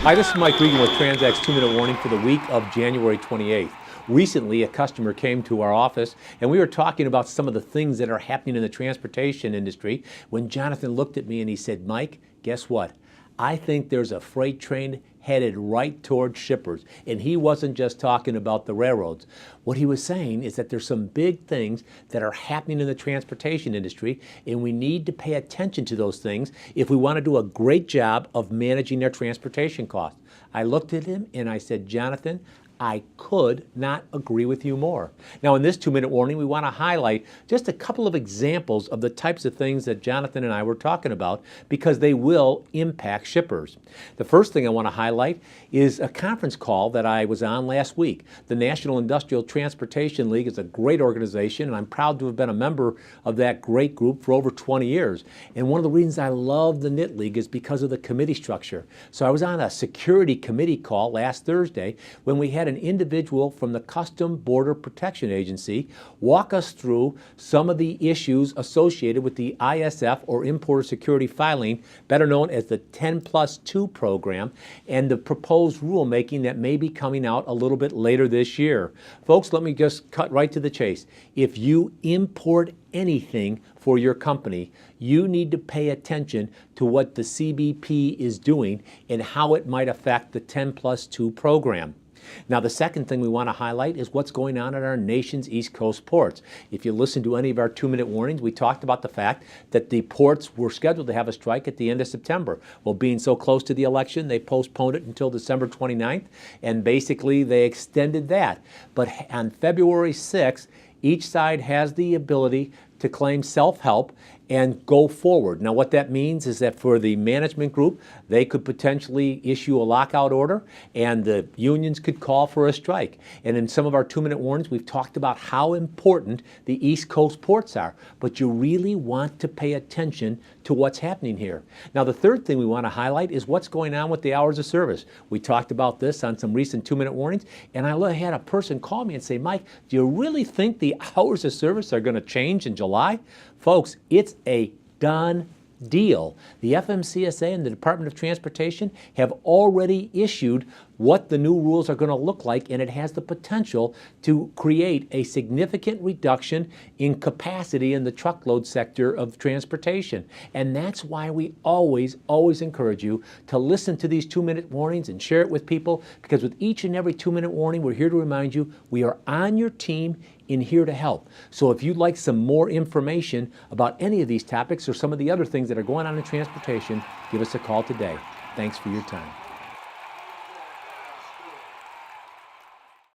Hi, this is Mike Regan with TranzAct's 2-minute warning for the week of January 28th. Recently, a customer came to our office and we were talking about some of the things that are happening in the transportation industry when Jonathan looked at me and he said, Mike, guess what? I think there's a freight train headed right towards shippers. And he wasn't just talking about the railroads. What he was saying is that there's some big things that are happening in the transportation industry, and we need to pay attention to those things if we want to do a great job of managing their transportation costs. I looked at him and I said, Jonathan, I could not agree with you more. Now, in this 2-minute warning, we want to highlight just a couple of examples of the types of things that Jonathan and I were talking about because they will impact shippers. The first thing I want to highlight is a conference call that I was on last week. The National Industrial Transportation League is a great organization, and I'm proud to have been a member of that great group for over 20 years. And one of the reasons I love the NIT League is because of the committee structure. So I was on a security committee call last Thursday when we had an individual from the Customs Border Protection Agency walk us through some of the issues associated with the ISF, or Importer Security Filing, better known as the 10+2 program, and the proposed rulemaking that may be coming out a little bit later this year. Folks, let me just cut right to the chase. If you import anything for your company, you need to pay attention to what the CBP is doing and how it might affect the 10+2 program. Now, the second thing we want to highlight is what's going on at our nation's East Coast ports. If you listen to any of our 2-minute warnings, we talked about the fact that the ports were scheduled to have a strike at the end of September. Well, being so close to the election, they postponed it until December 29th, and basically they extended that. But on February 6th, each side has the ability to claim self-help and go forward. Now, what that means is that for the management group, they could potentially issue a lockout order and the unions could call for a strike. And in some of our 2-minute warnings, we've talked about how important the East Coast ports are, but you really want to pay attention to what's happening here. Now, the third thing we want to highlight is what's going on with the hours of service. We talked about this on some recent 2-minute warnings, and I had a person call me and say, Mike, do you really think the hours of service are going to change in July? Folks, it's a done deal. The FMCSA and the Department of Transportation have already issued what the new rules are going to look like, and it has the potential to create a significant reduction in capacity in the truckload sector of transportation. And that's why we always encourage you to listen to these 2-minute warnings and share it with people, because with each and every 2-minute warning, we're here to remind you we are on your team and here to help. So if you'd like some more information about any of these topics or some of the other things that are going on in transportation, give us a call today. Thanks for your time.